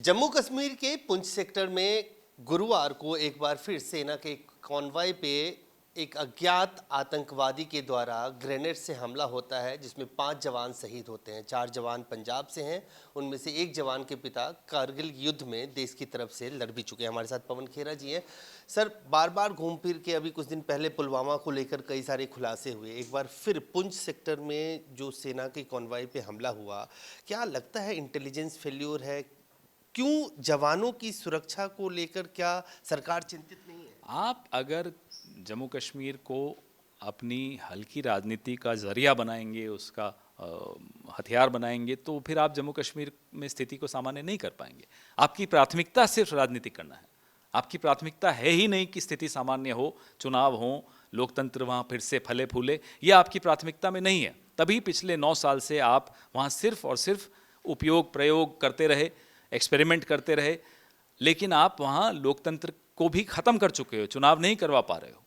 जम्मू कश्मीर के पुंछ सेक्टर में गुरुवार को एक बार फिर सेना के कॉन्वॉय पे एक अज्ञात आतंकवादी के द्वारा ग्रेनेड से हमला होता है, जिसमें 5 जवान शहीद होते हैं। 4 जवान पंजाब से हैं, उनमें से एक जवान के पिता कारगिल युद्ध में देश की तरफ से लड़ भी चुके हैं। हमारे साथ पवन खेरा जी हैं। सर, बार बार घूम फिर के अभी कुछ दिन पहले पुलवामा को लेकर कई सारे खुलासे हुए, एक बार फिर पुंछ सेक्टर में जो सेना के कॉन्वॉय पे हमला हुआ, क्या लगता है इंटेलिजेंस फेल्योर है? क्यों जवानों की सुरक्षा को लेकर क्या सरकार चिंतित नहीं है? आप अगर जम्मू कश्मीर को अपनी हल्की राजनीति का जरिया बनाएंगे, उसका हथियार बनाएंगे, तो फिर आप जम्मू कश्मीर में स्थिति को सामान्य नहीं कर पाएंगे। आपकी प्राथमिकता सिर्फ राजनीति करना है। आपकी प्राथमिकता है ही नहीं कि स्थिति सामान्य हो, चुनाव हो, लोकतंत्र वहाँ फिर से फले फूले। ये आपकी प्राथमिकता में नहीं है। तभी पिछले 9 साल से आप वहाँ सिर्फ और सिर्फ उपयोग प्रयोग करते रहे, एक्सपेरिमेंट करते रहे, लेकिन आप वहाँ लोकतंत्र को भी ख़त्म कर चुके हो, चुनाव नहीं करवा पा रहे हो।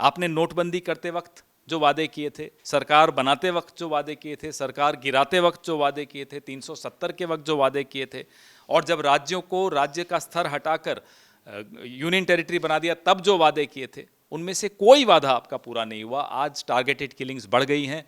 आपने नोटबंदी करते वक्त जो वादे किए थे, सरकार बनाते वक्त जो वादे किए थे, सरकार गिराते वक्त जो वादे किए थे, 370 के वक्त जो वादे किए थे, और जब राज्यों को राज्य का स्तर हटाकर यूनियन टेरिटरी बना दिया तब जो वादे किए थे, उनमें से कोई वादा आपका पूरा नहीं हुआ। आज टारगेटेड किलिंग्स बढ़ गई हैं,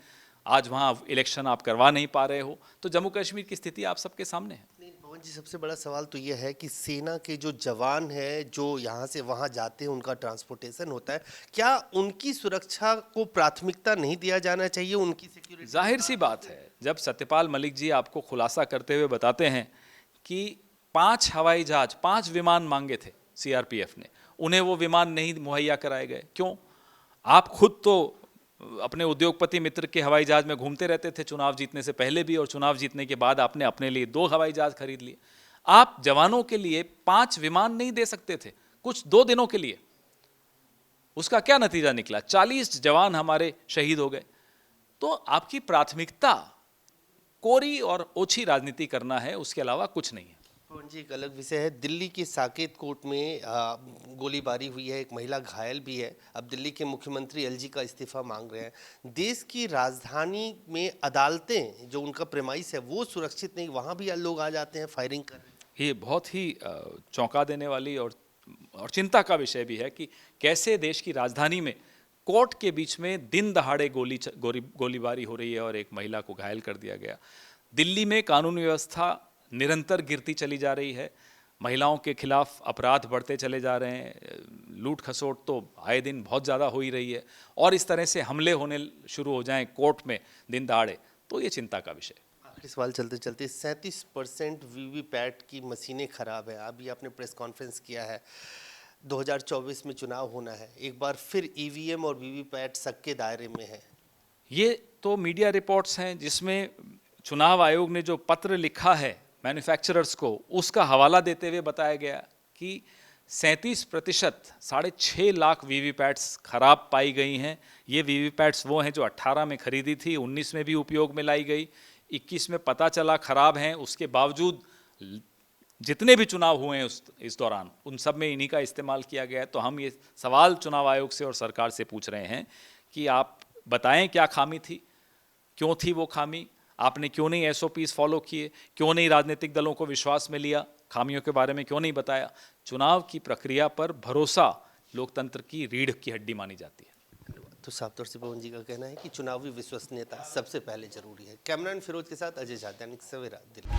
आज वहाँ इलेक्शन आप करवा नहीं पा रहे हो। तो जम्मू कश्मीर की स्थिति आप सबके सामने है। पवन जी, सबसे बड़ा सवाल तो ये है कि सेना के जो जवान हैं, जो यहाँ से वहाँ जाते हैं, उनका ट्रांसपोर्टेशन होता है, क्या उनकी सुरक्षा को प्राथमिकता नहीं दिया जाना चाहिए? उनकी सिक्योरिटी, जाहिर सी बात है, जब सत्यपाल मलिक जी आपको खुलासा करते हुए बताते हैं कि 5 हवाई जहाज, 5 विमान मांगे थे सीआरपीएफ ने, उन्हें वो विमान नहीं मुहैया कराए गए। क्यों? आप खुद तो अपने उद्योगपति मित्र के हवाई जहाज में घूमते रहते थे, चुनाव जीतने से पहले भी और चुनाव जीतने के बाद आपने अपने लिए 2 हवाई जहाज खरीद लिए। आप जवानों के लिए 5 विमान नहीं दे सकते थे कुछ 2 दिनों के लिए। उसका क्या नतीजा निकला? 40 जवान हमारे शहीद हो गए। तो आपकी प्राथमिकता कोरी और ओछी राजनीति करना है, उसके अलावा कुछ नहीं है। पवन जी, एक अलग विषय है। दिल्ली के साकेत कोर्ट में गोलीबारी हुई है, एक महिला घायल भी है। अब दिल्ली के मुख्यमंत्री एलजी का इस्तीफा मांग रहे हैं। देश की राजधानी में अदालतें, जो उनका प्रेमाइस है, वो सुरक्षित नहीं, वहाँ भी लोग आ जाते हैं, फायरिंग कर रहे हैं। ये बहुत ही चौंका देने वाली और चिंता का विषय भी है कि कैसे देश की राजधानी में कोर्ट के बीच में दिन दहाड़े गोलीबारी हो रही है और एक महिला को घायल कर दिया गया। दिल्ली में कानून व्यवस्था निरंतर गिरती चली जा रही है, महिलाओं के खिलाफ अपराध बढ़ते चले जा रहे हैं, लूट खसोट तो आए दिन बहुत ज़्यादा हो ही रही है, और इस तरह से हमले होने शुरू हो जाएं कोर्ट में दिन दहाड़े, तो ये चिंता का विषय। आखिरी सवाल चलते चलते, 37% वीवीपैट की मशीनें खराब है। अभी आपने प्रेस कॉन्फ्रेंस किया है, 2024 में चुनाव होना है, एक बार फिर ईवीएम और वीवीपैट सबके दायरे में है। ये तो मीडिया रिपोर्ट्स हैं जिसमें चुनाव आयोग ने जो पत्र लिखा है मैन्युफैक्चरर्स को, उसका हवाला देते हुए बताया गया कि 37%, 6.5 लाख वीवीपैट्स खराब पाई गई हैं। ये वीवीपैट्स वो हैं जो 18 में खरीदी थी, 19 में भी उपयोग में लाई गई, 21 में पता चला खराब हैं। उसके बावजूद जितने भी चुनाव हुए हैं इस दौरान, उन सब में इन्हीं का इस्तेमाल किया गया है। तो हम ये सवाल चुनाव आयोग से और सरकार से पूछ रहे हैं कि आप बताएं क्या खामी थी, क्यों थी वो खामी, आपने क्यों नहीं एसओपीज फॉलो किए, क्यों नहीं राजनीतिक दलों को विश्वास में लिया, खामियों के बारे में क्यों नहीं बताया। चुनाव की प्रक्रिया पर भरोसा लोकतंत्र की रीढ़ की हड्डी मानी जाती है। तो साफ तौर से पवन जी का कहना है कि चुनावी विश्वसनीयता सबसे पहले जरूरी है। कैमरामैन फिरोज के साथ अजय झा, दैनिक सवेरा, दिल्ली।